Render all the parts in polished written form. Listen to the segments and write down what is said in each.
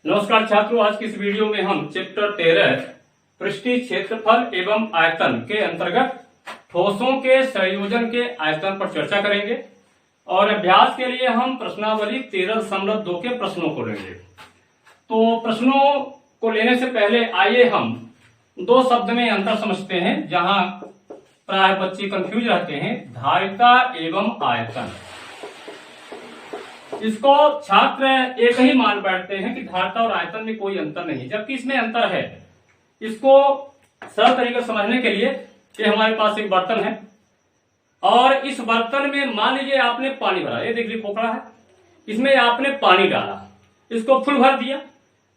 नमस्कार छात्रों, आज की इस वीडियो में हम चैप्टर 13 पृष्ठीय क्षेत्रफल एवं आयतन के अंतर्गत ठोसों के संयोजन के आयतन पर चर्चा करेंगे और अभ्यास के लिए हम प्रश्नावली 13.2 के प्रश्नों को लेंगे। तो प्रश्नों को लेने से पहले आइए हम दो शब्द में अंतर समझते हैं, जहां प्राय बच्चे कंफ्यूज रहते हैं, धारिता एवं आयतन। इसको छात्र एक ही मान बैठते हैं कि धारिता और आयतन में कोई अंतर नहीं, जबकि इसमें अंतर है। इसको सरल तरीके से समझने के लिए कि हमारे पास एक बर्तन है और इस बर्तन में मान लीजिए आपने पानी भरा, ये देखिए खोखला है, इसमें आपने पानी डाला, इसको फुल भर दिया।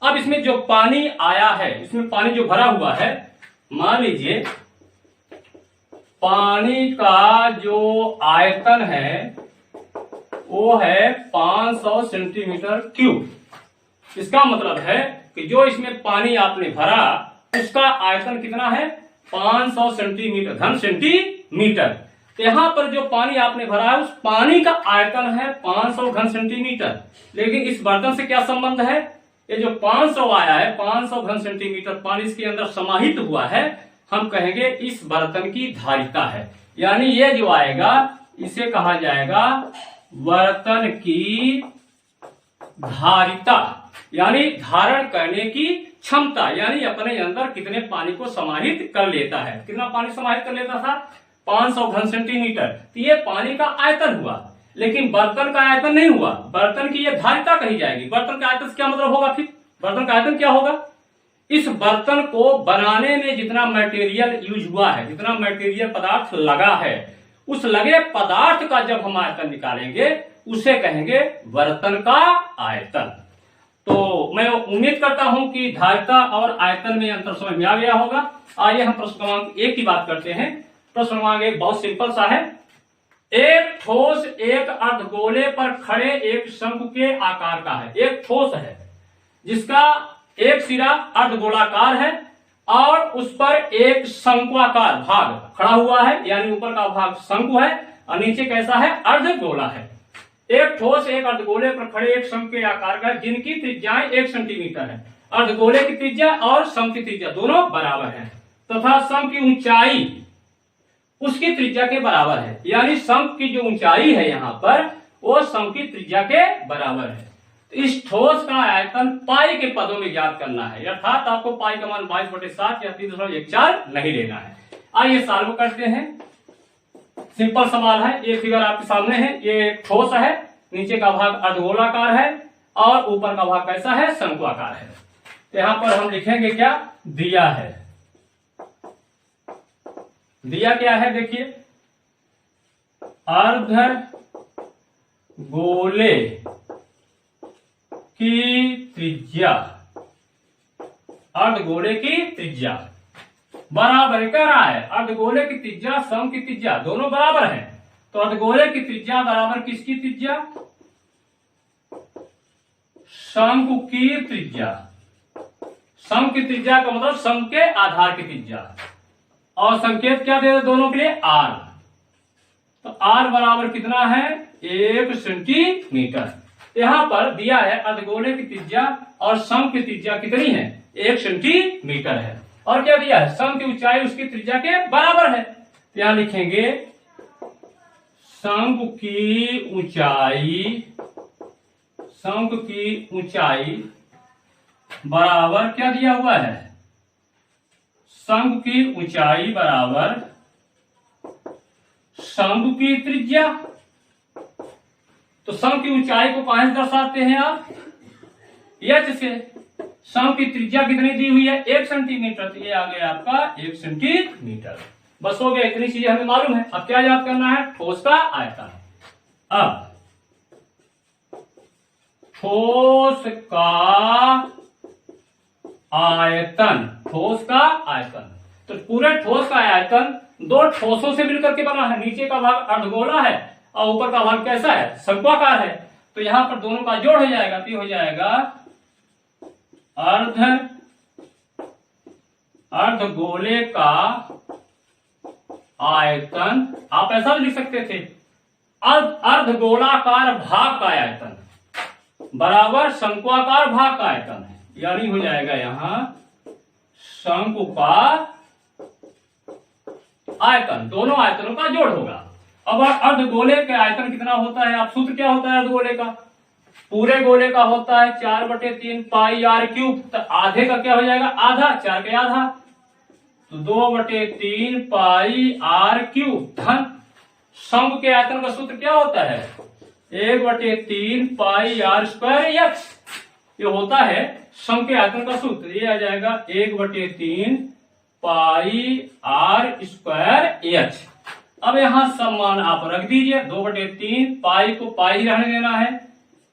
अब इसमें जो पानी आया है, इसमें पानी जो भरा हुआ है, मान लीजिए पानी का जो आयतन है वो है 500 सेंटीमीटर क्यूब। इसका मतलब है कि जो इसमें पानी आपने भरा उसका आयतन कितना है, 500 सेंटीमीटर घन सेंटीमीटर। तो यहां पर जो पानी आपने भरा है उस पानी का आयतन है 500 घन सेंटीमीटर। लेकिन इस बर्तन से क्या संबंध है, ये जो 500 आया है, 500 घन सेंटीमीटर पानी इसके अंदर समाहित हुआ है, हम कहेंगे इस बर्तन की धारिता है। यानी ये जो आएगा इसे कहा जाएगा बर्तन की धारिता, यानी धारण करने की क्षमता, यानी अपने अंदर कितने पानी को समाहित कर लेता है। कितना पानी समाहित कर लेता था, 500 घन सेंटीमीटर। तो ये पानी का आयतन हुआ, लेकिन बर्तन का आयतन नहीं हुआ। बर्तन की ये धारिता कही जाएगी। बर्तन का आयतन से क्या मतलब होगा, फिर बर्तन का आयतन क्या होगा, इस बर्तन को बनाने में जितना मटेरियल यूज हुआ है, जितना मटेरियल पदार्थ लगा है, उस लगे पदार्थ का जब हम आयतन निकालेंगे उसे कहेंगे बर्तन का आयतन। तो मैं उम्मीद करता हूं कि धारिता और आयतन में अंतर समझ में आ गया होगा। आइए हम प्रश्न क्रमांक 1 की बात करते हैं। प्रश्न क्रमांक 1 बहुत सिंपल सा है। एक ठोस एक अर्धगोले पर खड़े एक शंकु के आकार का है। एक ठोस है जिसका एक सिरा अर्धगोलाकार है और उस पर एक शंक्वाकार भाग खड़ा हुआ है, यानी ऊपर का भाग शंकु है और नीचे कैसा है, अर्धगोला है। एक ठोस एक अर्धगोले पर खड़े एक शंकु के आकार का, जिनकी त्रिज्याएं 1 सेंटीमीटर है। अर्धगोले की त्रिज्या और शंकु की त्रिज्या दोनों बराबर है तथा शंकु की ऊंचाई उसकी त्रिज्या के बराबर है। यानी शंकु की जो ऊंचाई है यहाँ पर वो शंकु की त्रिज्या के बराबर है। इस ठोस का आयतन पाई के पदों में ज्ञात करना है, अर्थात आपको पाई का मान 22/7 या 3.14 नहीं लेना है। आइए सॉल्व करते हैं। सिंपल सवाल है। ये फिगर आपके सामने है, ये ठोस है, नीचे का भाग अर्धगोलाकार है और ऊपर का भाग कैसा है, शंक्वाकार है। यहां पर हम लिखेंगे क्या, दिया है। दिया क्या है, देखिए अर्धगोले की त्रिज्या, अर्धगोले की त्रिज्या बराबर क्या रहा है, अर्धगोले की त्रिज्या शंकु की त्रिज्या दोनों बराबर हैं। तो अर्धगोले की त्रिज्या बराबर किसकी त्रिज्या, शंकु की त्रिज्या। शंकु की त्रिज्या का मतलब शंकु के आधार की त्रिज्या, और संकेत क्या दे दोनों के लिए, आर। तो आर बराबर कितना है, 1 सेंटीमीटर। यहां पर दिया है अर्धगोले की त्रिज्या और शंकु की त्रिज्या कितनी है, 1 सेंटीमीटर है। और क्या दिया है, शंकु की ऊंचाई उसकी त्रिज्या के बराबर है। यहां लिखेंगे शंकु की ऊंचाई, शंकु की ऊंचाई बराबर क्या दिया हुआ है, शंकु की ऊंचाई बराबर शंकु की त्रिज्या। तो शंकु की ऊंचाई को कहां से दर्शाते हैं आप, एच से। शंकु की त्रिज्या कितनी दी हुई है, 1 सेंटीमीटर। तो ये आ गया आपका 1 सेंटीमीटर। बस हो गया, इतनी चीजें हमें मालूम है। अब क्या याद करना है, ठोस का आयतन। अब ठोस का आयतन, ठोस का आयतन। तो पूरे ठोस का आयतन दो ठोसों से मिलकर के बना है। नीचे का भाग अर्धगोला है और ऊपर का भाग कैसा है, शंक्वाकार है। तो यहां पर दोनों का जोड़ हो जाएगा, तो हो जाएगा अर्धगोले का आयतन। आप ऐसा भी लिख सकते थे, अर्धगोलाकार भाग का आयतन बराबर शंक्वाकार भाग का आयतन है। यानी हो जाएगा यहाँ शंकु का आयतन, दोनों आयतनों का जोड़ होगा। अब अर्धगोले के आयतन कितना होता है, आप सूत्र क्या होता है अर्धगोले का, पूरे गोले का होता है 4/3 पाई आर क्यूब, तो आधे का क्या हो जाएगा आधा, 4 के आधा, तो 2/3 पाई आर क्यूब धन शंकु के आयतन का सूत्र क्या होता है 1/3 पाई आर स्क्वायर एक्स, ये होता है शंकु के आयतन का सूत्र, ये आ जाएगा 1/3 पाई आर स्क्वायर एच। अब यहां सब मान आप रख दीजिए, 2/3 पाई को पाई रहने देना है,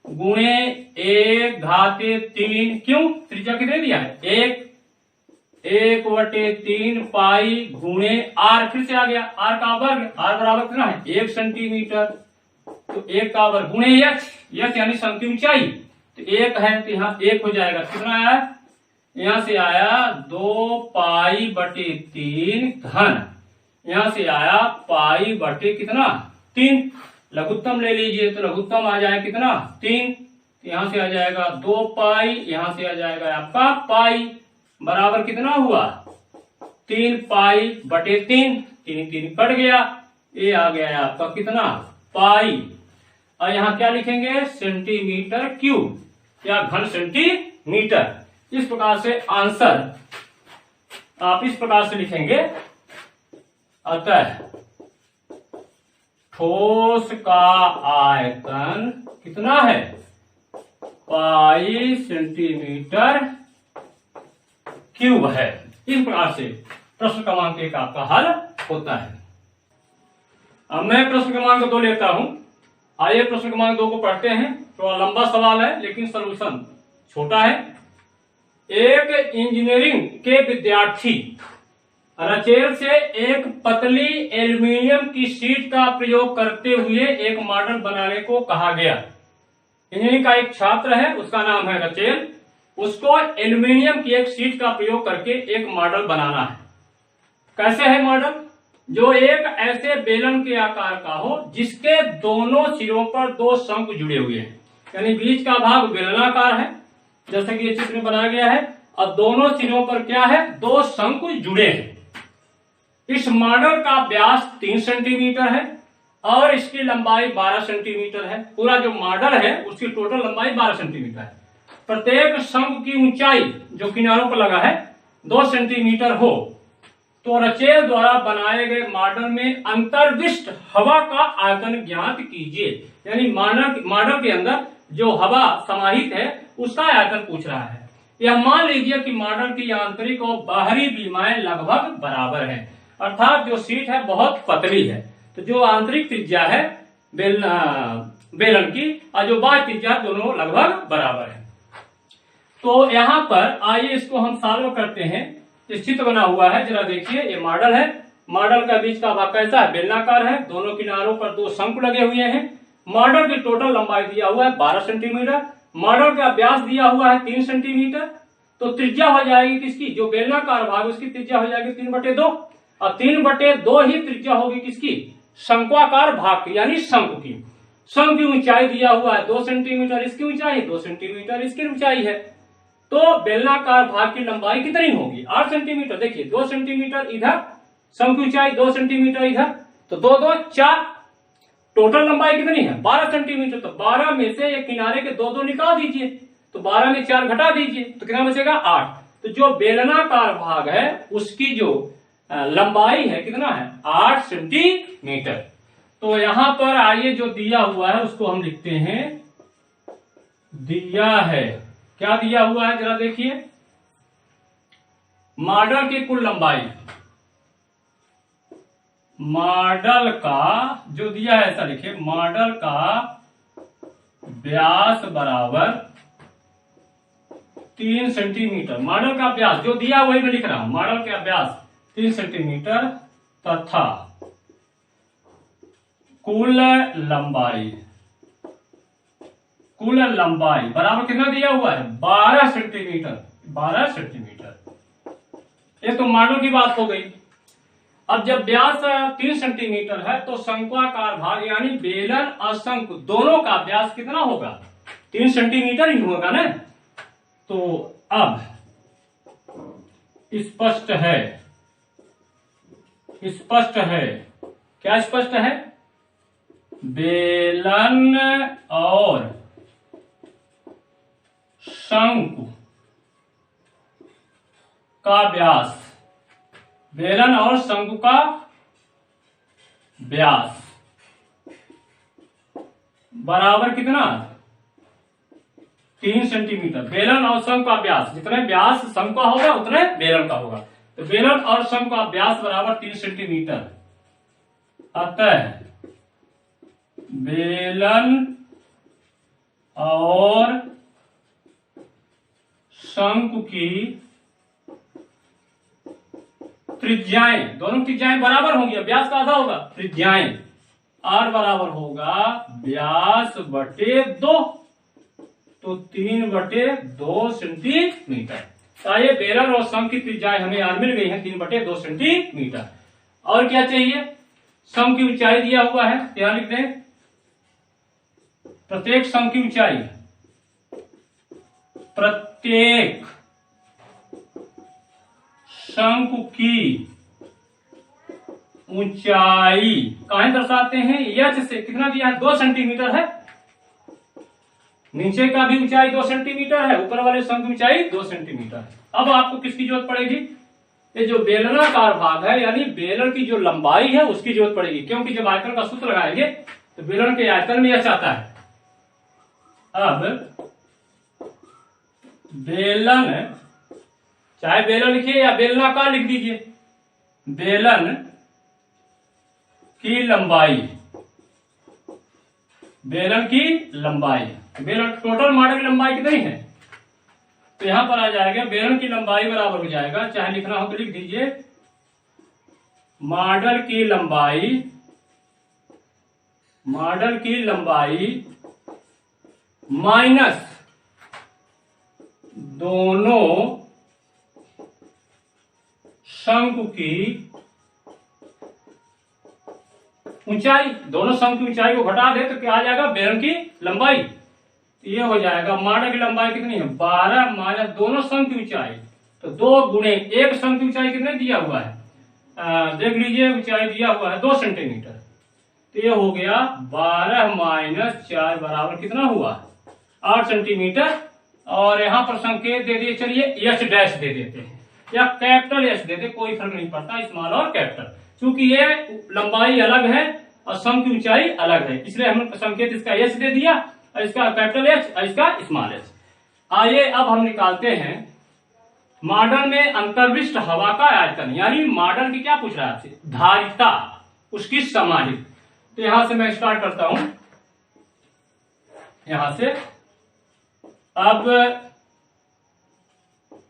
गुणे 1/3, क्यों त्रिज्या कितने दिया है 1/3 पाई गुणे आर, फिर से आ गया आर का वर्ग, आर बराबर कितना है 1 सेंटीमीटर, तो 1 का वर्ग गुणे एक्स, एक्स यानी शंकु की ऊंचाई, तो 1 है तो यहाँ 1 हो जाएगा, कितना आया यहां से आया 2 पाई/3 घन, यहां से आया पाई बटे कितना 3, लघुत्तम ले लीजिए तो लघुत्तम आ जाए कितना 3, यहां से आ जाएगा 2 पाई, यहां से आ जाएगा आपका पाई, बराबर कितना हुआ 3 पाई/3, 3 कट गया, ये आ गया आपका कितना पाई, और यहाँ क्या लिखेंगे सेंटीमीटर क्यूब या घन सेंटीमीटर। इस प्रकार से आंसर आप इस प्रकार से लिखेंगे, अतः ठोस का आयतन कितना है पाई सेंटीमीटर क्यूब है। इस प्रकार से प्रश्न क्रमांक 1 आपका हल होता है। अब मैं प्रश्न क्रमांक 2 लेता हूं, आइए प्रश्न क्रमांक 2 को पढ़ते हैं, थोड़ा लंबा सवाल है लेकिन सलूशन छोटा है। एक इंजीनियरिंग के विद्यार्थी रचेल से एक पतली एल्यूमीनियम की शीट का प्रयोग करते हुए एक मॉडल बनाने को कहा गया। इंजीनियरिंग का एक छात्र है, उसका नाम है रचेल, उसको एल्यूमीनियम की एक शीट का प्रयोग करके एक मॉडल बनाना है। कैसे है मॉडल, जो एक ऐसे बेलन के आकार का हो जिसके दोनों सिरों पर 2 शंकु जुड़े हुए हैं, यानी बीच का भाग बेलनाकार है जैसे कि ये चित्र में बनाया गया है, और दोनों सिरों पर क्या है 2 शंकु जुड़े हैं। इस मॉडल का व्यास 3 सेंटीमीटर है और इसकी लंबाई 12 सेंटीमीटर है। पूरा जो मॉडल है उसकी टोटल लंबाई 12 सेंटीमीटर है। प्रत्येक शंकु की ऊंचाई जो किनारों पर लगा है 2 सेंटीमीटर हो, तो रचेल द्वारा बनाए गए मॉडल में अंतर्विष्ट हवा का आयतन ज्ञात कीजिए। यानी मॉडल के अंदर जो हवा समाहित है उसका आयतन पूछ रहा है। यह मान लीजिए कि मॉडल की आंतरिक और बाहरी विमाएं लगभग बराबर हैं, अर्थात जो शीट है बहुत पतली है, तो जो आंतरिक त्रिज्या है बेलन की और जो बाह्य त्रिज्या दोनों लगभग बराबर है। तो यहाँ पर आइए इसको हम सॉल्व करते हैं। इस चित्र बना हुआ है, जरा देखिए, ये मॉडल है। मॉडल का बीच का भाग कैसा है बेलनाकार है, दोनों किनारों पर 2 शंकु लगे हुए हैं। मॉडल की टोटल लंबाई दिया हुआ है 12 सेंटीमीटर, मॉडल का व्यास दिया हुआ है 3 सेंटीमीटर, तो त्रिज्या हो जाएगी किसकी, जो बेलनाकार भाग उसकी त्रिज्या हो जाएगी 3/2, और 3/2 ही त्रिज्या होगी किसकी, शंक्वाकार भाग की, यानी शंकु की। शंकु की ऊंचाई दिया हुआ है 2 सेंटीमीटर, इसकी ऊंचाई 2 सेंटीमीटर इसकी ऊंचाई है, तो बेलनाकार भाग की लंबाई कितनी होगी 8 सेंटीमीटर। देखिए 2 सेंटीमीटर इधर, शंकु की ऊंचाई 2 सेंटीमीटर इधर, तो 2 2 4, टोटल लंबाई कितनी है 12 सेंटीमीटर। तो 12 में से एक किनारे के 2 2 निकाल दीजिए, तो 12 में 4 घटा दीजिए, तो कितना बचेगा 8। तो जो बेलनाकार भाग है उसकी जो लंबाई है कितना है 8 सेंटीमीटर। तो यहां पर आइए जो दिया हुआ है उसको हम लिखते हैं, दिया है, क्या दिया हुआ है जरा देखिए, मॉडल की कुल लंबाई, मॉडल का जो दिया है ऐसा लिखिए, मॉडल का व्यास बराबर 3 सेंटीमीटर। मॉडल का व्यास जो दिया वही मैं लिख रहा हूं, मॉडल का व्यास 3 सेंटीमीटर तथा कुल लंबाई बराबर कितना दिया हुआ है 12 सेंटीमीटर। 12 सेंटीमीटर, ये तो मॉडल की बात हो गई। अब जब व्यास 3 सेंटीमीटर है तो शंक्वाकार भाग यानी बेलन और शंकु दोनों का व्यास कितना होगा 3 सेंटीमीटर ही होगा ना। तो अब स्पष्ट है, स्पष्ट है, क्या स्पष्ट है? बेलन और शंकु का व्यास, बेलन और शंकु का व्यास बराबर कितना? 3 सेंटीमीटर। बेलन और शंकु का व्यास, जितने व्यास शंकु का होगा उतने बेलन का होगा। तो बेलन और शंकु का व्यास बराबर 3 सेंटीमीटर। अतः बेलन और शंकु की त्रिज्याएं, दोनों त्रिज्याएं बराबर होंगी। व्यास का आधा होगा, त्रिज्याएं R बराबर होगा व्यास बटे 2, तो 3/2 सेंटीमीटर। तो ये बेलन और शंकु की त्रिज्याएं हमें R मिल गई है 3/2 सेंटीमीटर। और क्या चाहिए? शंकु की ऊंचाई दिया हुआ है, क्या लिख दें? प्रत्येक शंकु की ऊंचाई, प्रत्येक शंकु की ऊंचाई कहां दर्शाते हैं? एच से। कितना दिया है? 2 सेंटीमीटर है। नीचे का भी ऊंचाई 2 सेंटीमीटर है, ऊपर वाले शंकु की ऊंचाई 2 सेंटीमीटर है। अब आपको किसकी जरूरत पड़ेगी? ये जो बेलनाकार भाग है, यानी बेलन की जो लंबाई है उसकी जरूरत पड़ेगी, क्योंकि जब आयतन का सूत्र लगाएंगे तो बेलन के आयतन में एच आता है। अब बेलन, चाहे बेलन लिखिए या बेलनाकार लिख दीजिए, बेलन की लंबाई, बेलन की लंबाई, बेलन टोटल मॉडल की लंबाई कितनी है? तो यहां पर आ जाएगा बेलन की लंबाई बराबर हो जाएगा, चाहे लिखना हो तो लिख दीजिए, मॉडल की लंबाई, मॉडल की लंबाई माइनस दोनों शंकु की ऊंचाई। दोनों शंकु की ऊंचाई को घटा दे तो क्या आ जाएगा? बेलन की लंबाई। तो ये हो जाएगा मॉडल की लंबाई कितनी है? 12 माइनस दोनों शंकु की ऊंचाई, तो 2 गुणे एक शंकु की ऊंचाई कितने दिया हुआ है? देख लीजिए, ऊंचाई दिया हुआ है 2 सेंटीमीटर। तो ये हो गया 12 माइनस 4 बराबर कितना हुआ? 8 सेंटीमीटर। और यहां पर संकेत दे दिए, चलिए एच डैश दे देते हैं या कैपिटल एच दे दे, कोई फर्क नहीं पड़ता, स्मॉल और कैपिटल, क्योंकि ये लंबाई अलग है और शंकु की ऊंचाई अलग है, इसलिए हमने संकेत इसका एच दे दिया और इसका कैपिटल एच और इसका स्मॉल एच। आइए अब हम निकालते हैं मॉडल में अंतर्विष्ट हवा का आयतन, यानी मॉडल की क्या पूछ रहा है आपसे? धारिता, उसकी समाहित। तो यहां से मैं स्टार्ट करता हूं, यहां से। अब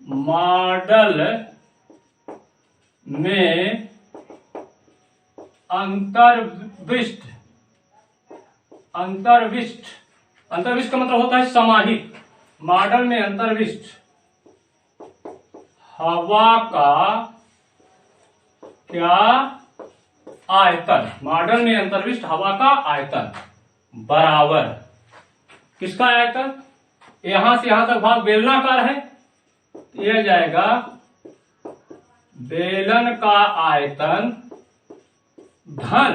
मॉडल में अंतर्विष्ट, अंतर्विष्ट, अंतर्विष्ट का मतलब होता है समाहित। मॉडल में अंतर्विष्ट हवा का क्या आयतन, मॉडल में अंतर्विष्ट हवा का आयतन बराबर किसका आयतन? यहां से यहां तक भाग बेलनाकार है, यह जाएगा बेलन का आयतन धन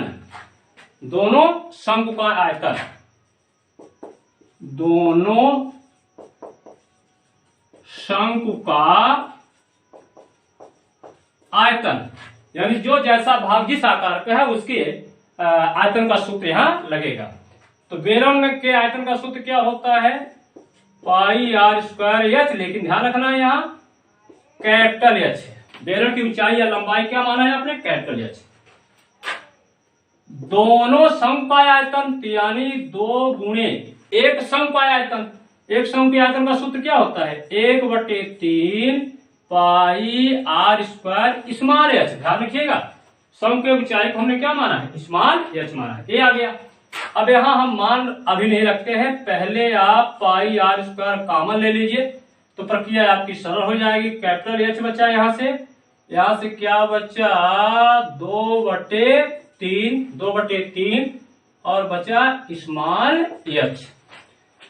दोनों शंकु का आयतन, दोनों शंकु का आयतन, यानी जो जैसा भाग जिस आकार का है उसके आयतन का सूत्र यहां लगेगा। तो बेलन के आयतन का सूत्र क्या होता है? पाई आर स्क्वायर एच, लेकिन ध्यान रखना है यहां कैपिटल एच है। बेलन की ऊंचाई या लंबाई क्या माना है आपने? Capital H. दोनों शंकु का आयतन यानी 2 गुणे एक शंकु का आयतन, एक शंकु के आयतन का सूत्र क्या होता है? 1/3 पाई आर स्क्वायर स्मॉल एच। ध्यान रखिएगा, शंकु की ऊंचाई को हमने क्या माना है? स्मॉल एच माना है। ये आ गया। अब यहां हम मान अभी नहीं रखते हैं, पहले आप पाई आर स्क्वायर कॉमन ले लीजिए तो प्रक्रिया आपकी सरल हो जाएगी। कैपिटल एच बचा यहां से क्या बचा? 2/3 और बचा स्मॉल एच।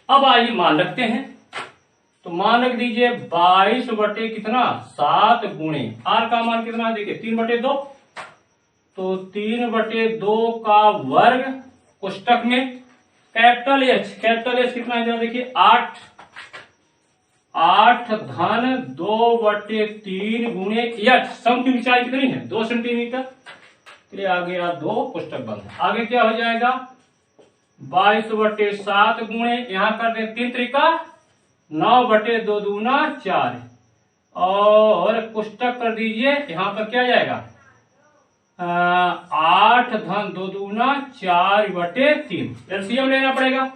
अब आइए मान रखते हैं, तो मान रख दीजिए 22 बटे कितना 7 गुणे आर का मान कितना है देखिए 3/2, तो 3/2 का वर्ग कोष्टक में कैपिटल एच कितना है जरा देखिए 8 धन 2/3 गुणे एच सम की ऊंचाई कितनी है 2 सेंटीमीटर, तो आ गया 2 कोष्टक बंद। आगे क्या हो जाएगा 22/7 गुणे यहां कर दे 3 त्रिका 9/2 दूना 4 और कोष्टक कर दीजिए यहां पर क्या जाएगा 8 धन 2 दूना 4/3 एलसीएम लेना पड़ेगा।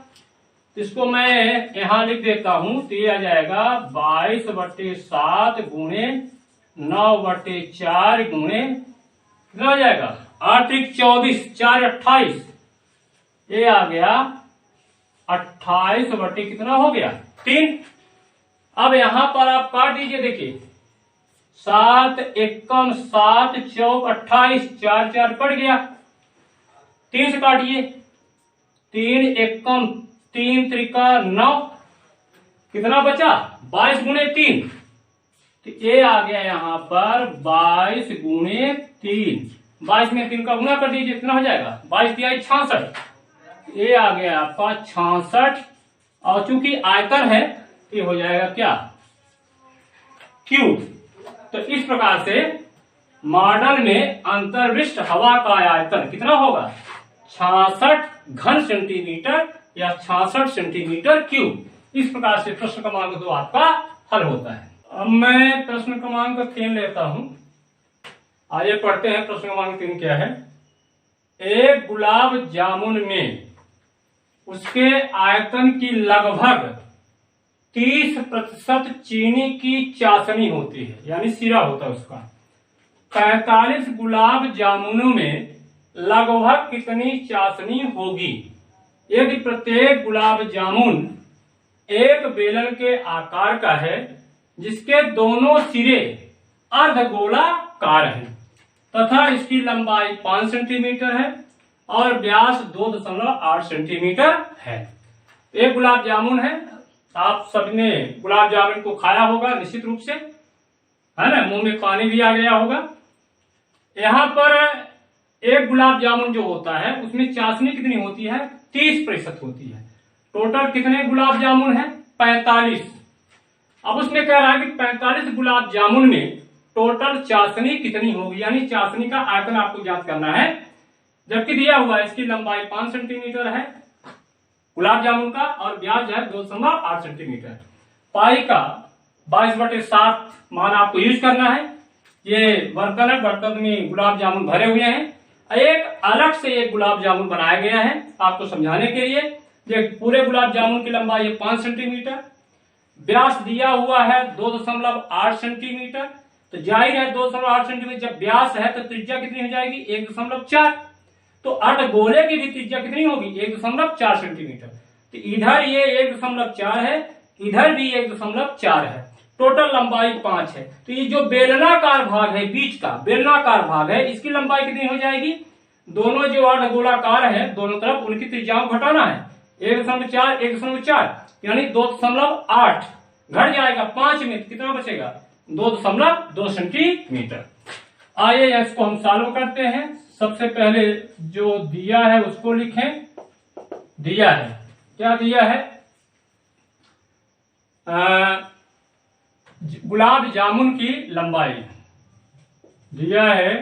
इसको मैं यहां लिख देता हूं तो ये आ जाएगा 22/7 गुणे 9/4 गुणे कितना हो जाएगा 8 × 24 4 28, ये आ गया 28 बटे कितना हो गया 3। अब यहां पर आप काट दीजिए देखिए 7 एकम 7 चौक 28 4 4 कट गया, 3 से काटिए 3 एकम 3 त्रिका 9 कितना बचा 22 गुणे 3, तो ये आ गया यहां पर 22 गुणे 3, 22 में 3 का गुना कर दीजिए कितना हो जाएगा 22 दिया 66, ये आ गया आपका 66 और चूंकि आयतन है ये हो जाएगा क्या क्यूब। तो इस प्रकार से मॉडल में अंतर्विष्ट हवा का आयतन कितना होगा 66 घन सेंटीमीटर या 66 सेंटीमीटर क्यूब। इस प्रकार से प्रश्न क्रमांक 2 आपका हल होता है। अब मैं प्रश्न क्रमांक 3 लेता हूं, आइए पढ़ते हैं प्रश्न क्रमांक 3 क्या है। एक गुलाब जामुन में उसके आयतन की लगभग 30% चीनी की चाशनी होती है, यानी सिरा होता है उसका। 45 गुलाब जामुनों में लगभग कितनी चाशनी होगी यदि प्रत्येक गुलाब जामुन एक बेलन के आकार का है जिसके दोनों सिरे अर्धगोलाकार हैं तथा इसकी लंबाई 5 सेंटीमीटर है और व्यास 2.8 सेंटीमीटर है। एक गुलाब जामुन है, आप सबने गुलाब जामुन को खाया होगा निश्चित रूप से, है ना, मुंह में पानी भी आ गया होगा। यहाँ पर एक गुलाब जामुन जो होता है उसमें चाशनी कितनी होती है 30% होती है। टोटल कितने गुलाब जामुन है 45। अब उसमें कह रहा है कि 45 गुलाब जामुन में टोटल चाशनी कितनी होगी, यानी चाशनी का आयतन आपको ज्ञात करना है। जबकि दिया हुआ है इसकी लंबाई 5 सेंटीमीटर है गुलाब जामुन का और व्यास है 2.8 सेंटीमीटर। पाई का 22/7 मान आपको यूज करना है। ये बर्तन है, बर्तन में गुलाब जामुन भरे हुए हैं। एक अलग से एक गुलाब जामुन बनाया गया है आपको समझाने के लिए। ये पूरे गुलाब जामुन की लंबाई है 5 सेंटीमीटर, व्यास दिया हुआ है 2.8 सेंटीमीटर। तो जाहिर है 2.8 सेंटीमीटर जब व्यास है तो त्रिज्या कितनी हो जाएगी 1.4। तो अर्धगोले की भी त्रिज्या कितनी होगी 1.4 सेंटीमीटर। तो इधर ये 1.4 है, इधर भी 1.4 है, टोटल लंबाई 5 है। तो ये जो बेलनाकार भाग है बीच का बेलनाकार भाग है इसकी लंबाई कितनी हो जाएगी, दोनों जो अर्धगोलाकार है दोनों तरफ उनकी त्रिज्याओं घटाना है 1.4 1.4 यानी 2.8 घट जाएगा 5 में कितना बचेगा 2.2 सेंटीमीटर। आइए इसको हम सॉल्व करते हैं। सबसे पहले जो दिया है उसको लिखें। दिया है क्या दिया है गुलाब जामुन की लंबाई दिया है,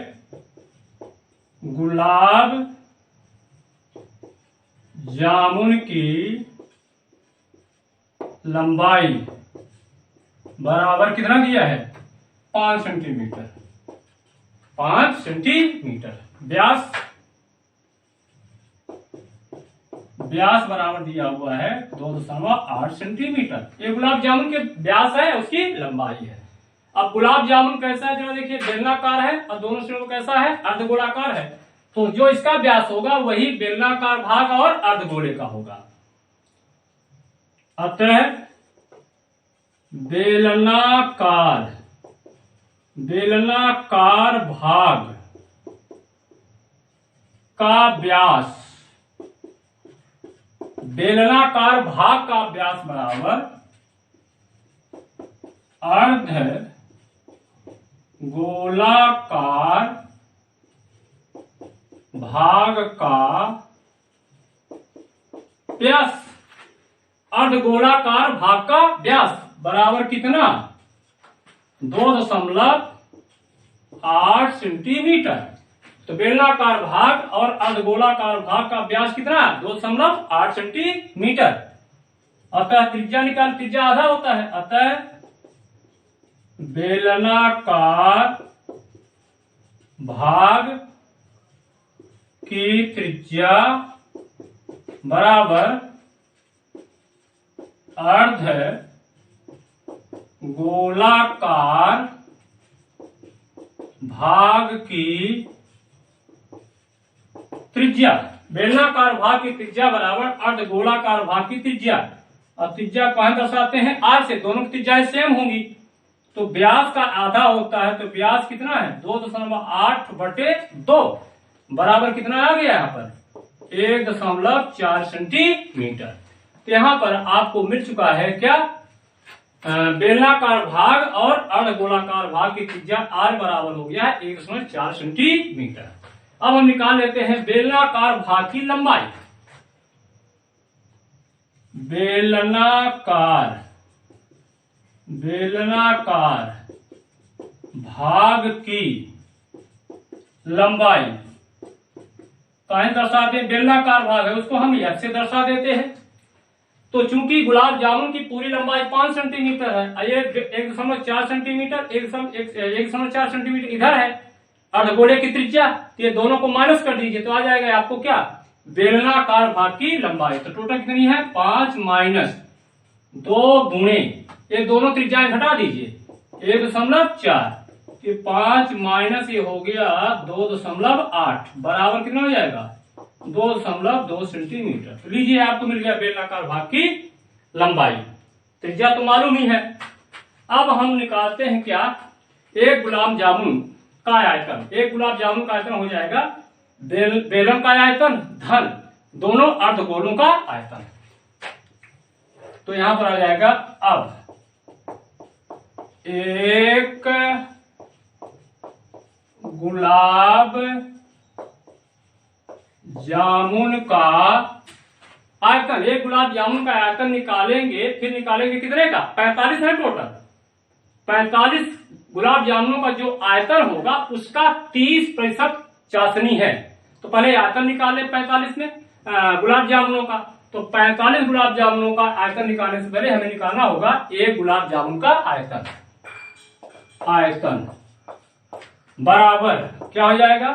गुलाब जामुन की लंबाई बराबर कितना दिया है 5 सेंटीमीटर। 5 सेंटीमीटर व्यास बराबर दिया हुआ है 2.8 सेंटीमीटर। ये गुलाब जामुन के व्यास है उसकी लंबाई है। अब गुलाब जामुन कैसा है जरा देखिए, बेलनाकार है और दोनों सिरों कैसा है अर्धगोलाकार है। तो जो इसका व्यास होगा वही बेलनाकार भाग और अर्धगोले का होगा। अतः बेलनाकार भाग का व्यास बेलनाकार भाग का व्यास बराबर अर्ध गोलाकार भाग का व्यास, अर्धगोलाकार भाग का व्यास बराबर कितना? 2.8 सेंटीमीटर। तो बेलनाकार भाग और अर्धगोलाकार भाग का व्यास कितना? 2.8 सेंटीमीटर। अतः त्रिज्या निकाल, त्रिज्या आधा होता है, अतः बेलनाकार भाग की त्रिज्या बराबर अर्ध गोलाकार भाग की त्रिज्या। बेलनाकार भाग की त्रिज्या बराबर अर्ध गोलाकार भाग की त्रिज्या। और त्रिज्या कहां दर्शाते हैं? आर से। दोनों की त्रिज्याएं सेम होंगी तो व्यास का आधा होता है। तो व्यास कितना है? 2.8/2 बराबर कितना आ गया यहाँ पर? 1.4 सेंटीमीटर। तो यहाँ पर आपको मिल चुका है क्या? बेलनाकार भाग और अर्धगोलाकार भाग की त्रिज्या आर बराबर हो गया है 1.4 सेंटीमीटर। अब हम निकाल लेते हैं बेलनाकार भाग की लंबाई। बेलनाकार भाग की लंबाई कहीं दर्शाते हैं? बेलनाकार भाग है उसको हम एच से दर्शा देते हैं। तो चूंकि गुलाब जामुन की पूरी लंबाई 5 सेंटीमीटर है, ये 1.4 सेंटीमीटर 1.4 सेंटीमीटर इधर है अर्धगोले की त्रिज्या, ये दोनों को माइनस कर दीजिए तो आ जाएगा आपको क्या? बेलनाकार भाग की लंबाई। तो टोटल कितनी है? 5 माइनस 2 गुणे, ये दोनों त्रिज्याएं घटा दीजिए 1.4, ये 5 माइनस ये हो गया 2.8 बराबर कितना हो जाएगा? 2.2 सेंटीमीटर। तो लीजिए आपको मिल गया बेलनाकार भाग की लंबाई। त्रिज्या तो मालूम ही है। अब हम निकालते हैं क्या? एक गुलाब जामुन का आयतन। एक गुलाब जामुन का आयतन हो जाएगा बेलन का आयतन धन दोनों अर्धगोलों का आयतन। तो यहां पर आ जाएगा अब एक गुलाब जामुन का आयतन, एक गुलाब जामुन का आयतन निकालेंगे, फिर निकालेंगे कितने का? 45 है टोटल। 45 गुलाब जामुनों का जो आयतन होगा उसका 30% चाशनी है। तो पहले आयतन निकाले 45 में गुलाब जामुनों का। तो 45 गुलाब जामुनों का आयतन निकालने से पहले हमें निकालना होगा एक गुलाब जामुन का आयतन। आयतन बराबर क्या हो जाएगा?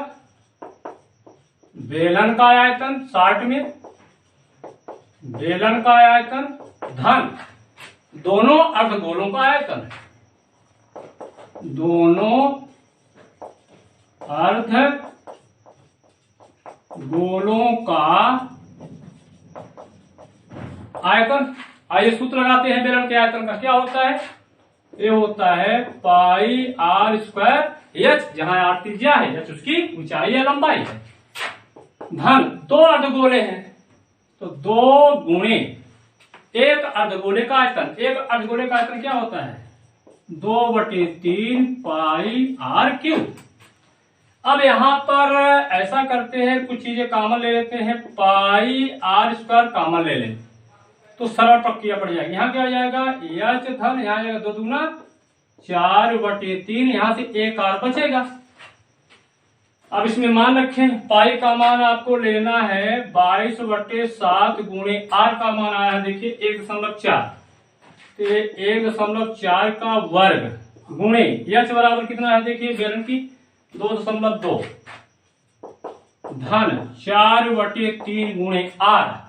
बेलन का आयतन 60 में, बेलन का आयतन धन दोनों अर्धगोलों का आयतन, दोनों अर्धगोलों का आयतन। आइए सूत्र लगाते हैं बेलन के आयतन का। क्या होता है? ये होता है पाई आर स्क्वायर एच, जहां आर त्रिज्या है, एच उसकी ऊंचाई या लंबाई है, धन 2 अर्धगोले हैं तो 2 गुणे एक अर्धगोले का आयतन। एक अर्धगोले का आयतन क्या होता है? 2/3 पाई आर क्यूब। अब यहां पर ऐसा करते हैं, कुछ चीजें कॉमन ले लेते हैं, पाई आर स्क्वायर कॉमन ले लें तो सरल प्रक्रिया पड़ जाएगी। यहाँ क्या हो जाएगा? एच धन, यहाँ जाएगा 2 दूना 4/3, यहां से एक आर बचेगा। अब इसमें मान रखें पाई का मान आपको लेना है 22/7 गुणे आर का मान आया है देखिए 1.4, तो 1.4 का वर्ग गुणे एच बराबर कितना है? देखिए बेलन की 2.2 धन 4/3 गुणे आर।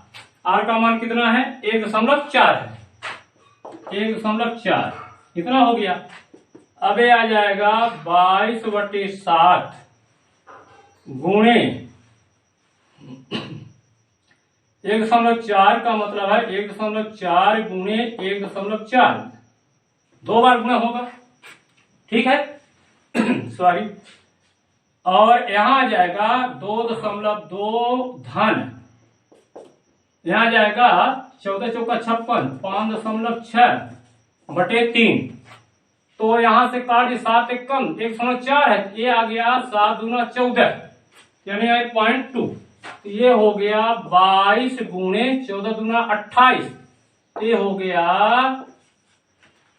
आर का मान कितना है? 1.4 है, 1.4 कितना हो गया? अब ये आ जाएगा 22/7 गुणे 1.4 का मतलब है 1.4 गुणे 1.4, 2 बार गुणा होगा, ठीक है सॉरी। और यहां आ जाएगा 2.2 धन, यहां जाएगा 14 चौका 56, 5.6/3 तो यहाँ से काट दिए, 7 एक कम, 104 है, ये आ गया 7 दूना 14 यानी 8.2। तो ये हो गया 22 गुणे 14 दूना 28, ये हो गया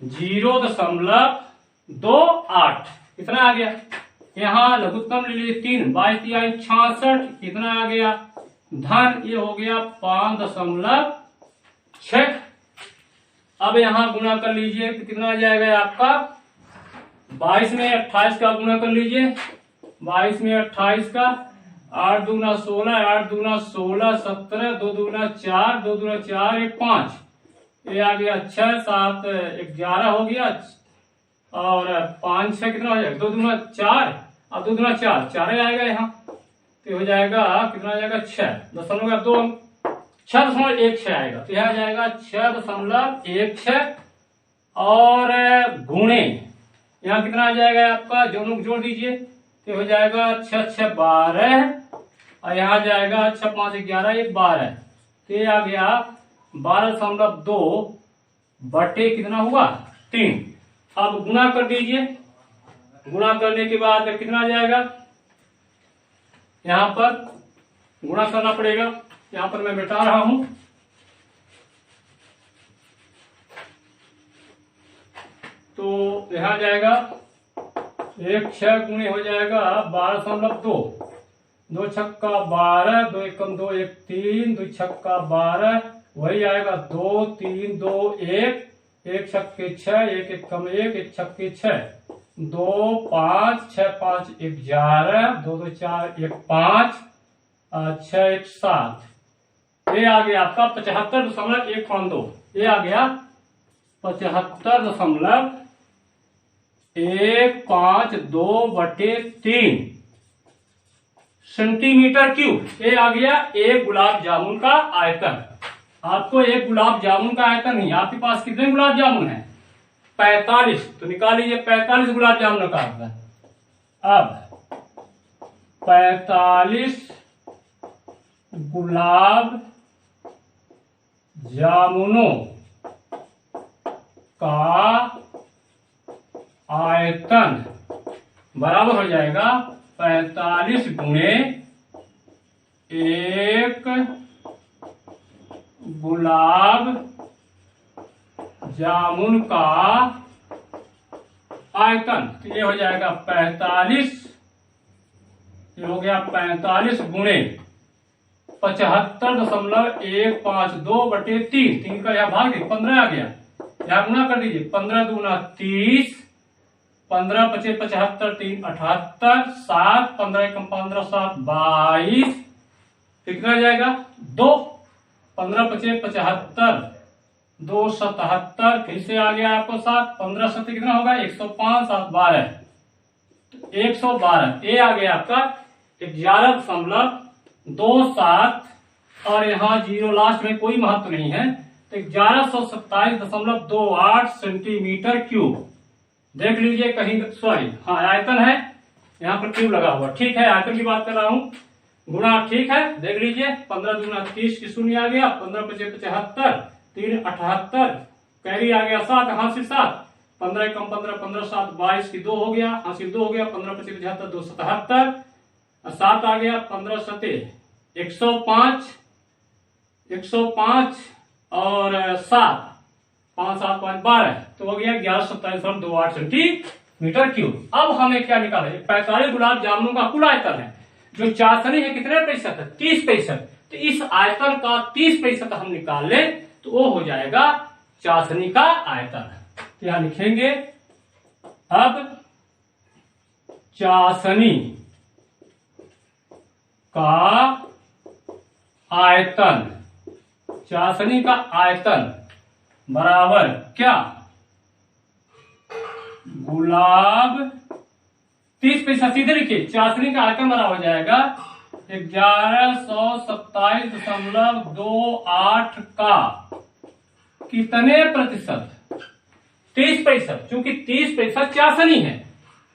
0.28। कितना आ गया? यहाँ लघुत्तम ले लीजिए 3, 22 66, कितना आ गया? धन ये हो गया 5.6। अब यहाँ गुणा कर लीजिए तो कितना आ जाएगा आपका? 22 में 28 का गुणा कर लीजिए, 22 में 28 का, 8 दूना 16, 8 दूना 16, 17, 2 दूना 4, 2 दूना 4, 1 5, ये आ गया 6 7 11 हो गया, और 5 6 कितना हो जाएगा? 2 दूना 4 और 2 दूना 4, 4 आएगा यहाँ, तो हो जाएगा कितना आ जाएगा? 6.2 6.16 आएगा, तो यह आ जाएगा 6.16 और गुणे यहाँ कितना आ जाएगा आपका? दोनों को जोड़ दीजिए तो हो जाएगा 6 6 12 और यहाँ जाएगा 6 5 11 1 12, तो ये आ गया 12.2 बटे कितना हुआ? 3। अब गुणा कर दीजिए, गुणा करने के बाद कितना आ जाएगा? यहाँ पर गुणा करना पड़ेगा, यहाँ पर मैं मिटा रहा हूं, तो यहाँ जाएगा 1 6 गुणे हो जाएगा 12.2, 2 छक्का 12, 2 एकम 2 1 3, 2 छक्का 12, वही आएगा 2 3 2 1, 1 छक्के 6, 1 एकम 1, 1 छक्के 6, 2 5 6 5 11, 2 2 4 1 5, 6 1 7, ये आ गया आपका 75.152, ये आ गया 75.152 बटे 3 सेंटीमीटर क्यूब। ये आ गया एक गुलाब जामुन का आयतन। आपको एक गुलाब जामुन का आयतन नहीं, आपके पास कितने गुलाब जामुन है? 45, तो निकाल लीजिए 45 गुलाब जामुन का आयतन। अब 45 गुलाब जामुनों का आयतन बराबर हो जाएगा 45 गुणे 1 गुलाब जामुन का आयतन, तो ये हो जाएगा 45, ये हो गया 45 गुणे 75.152 बटे 3, 3 का यहाँ भाग दीजिए, 15 आ गया, यहाँ गुणा कर दीजिए, 15 दूना 30, 15 पचे 75, 3 78, 7 15 एकम 15 7 22, कितना जाएगा? 2, 15 पचे 75, 2 77, फिर से आ गया आपको 7, 15 7 कितना होगा? 105, 7 12, 112, ये आ गया आपका 11.27, और यहाँ जीरो लास्ट में कोई महत्व नहीं है, तो 1127.28 सेंटीमीटर क्यूब। देख लीजिए कहीं, सॉरी हाँ आयतन है, यहाँ पर क्यूब लगा हुआ, ठीक है, आयतन की बात कर रहा हूँ, गुणा ठीक है, देख लीजिए 15 दूना 30 की शून्य आ गया, 15 पचे 75, 3 78, कैरी आ गया 7, हासिल 7, 15 कम 15 15 7 22 की 2 हो गया, हासिल 2 हो गया, 15 पचे 75 2 77, 7 आ गया, 15 सते 105, 105 और 7 5 7 5 12, तो हो गया 1127.28 सेंटीमीटर क्यूब। अब हमें क्या निकाला? 45 गुलाब जामुनों का कुल आयतन है, जो चाशनी है कितने प्रतिशत है? 30%, तो इस आयतन का 30% हम निकाल ले तो वो हो जाएगा चाशनी का आयतन। तो यहां लिखेंगे अब चाशनी का आयतन, चाशनी का आयतन बराबर क्या? गुलाब 30%, सीधे लिखिए, चाशनी का आयतन बराबर हो जाएगा 1127.28 का कितने प्रतिशत? 30%, क्योंकि 30% चाशनी है,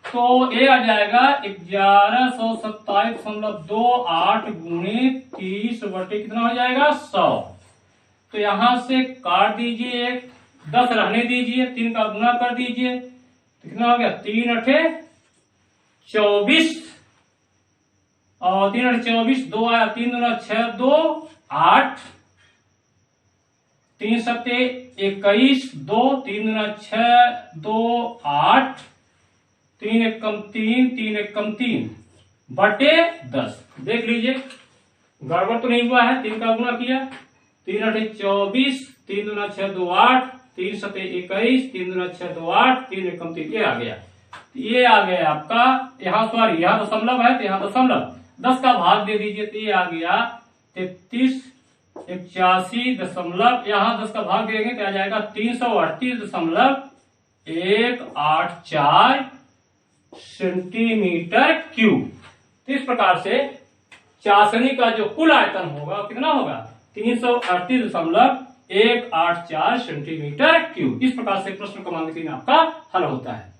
तो ये आ जाएगा 1127.28 गुणे 30 बटे कितना हो जाएगा? 100। तो यहां से काट दीजिए, 10 रहने दीजिए, 3 का गुणा कर दीजिए, तो कितना हो गया 3 अठे 24 और 3 अठे 24, 2 आया 3 दूना 6, 2 8, 3 सत्ते 21, 2 3 दूना 6, 2 8, 3 एकम 3, 3 एकम 3 बटे 10। देख लीजिए गड़बड़ तो नहीं हुआ है। 3 का गुणा किया, 3 अठे 24, 3 दूना 6, 2 8, 3 सत्ते 21, 3 दूना 6, 2 8, 3 एकम 3, ये आ गया। ये आ गया आपका, यहाँ सॉरी यहाँ दशमलव है तो यहाँ दशमलव 10 का भाग दे दीजिए तो ये आ गया 33 81 दशमलव, यहाँ 10 का भाग देंगे तो आ जाएगा 338.184 सेंटीमीटर क्यूब। तो इस प्रकार से चाशनी का जो कुल आयतन होगा कितना होगा 338.184 सेंटीमीटर क्यूब। इस प्रकार से प्रश्न क्रमांक 3 आपका हल होता है।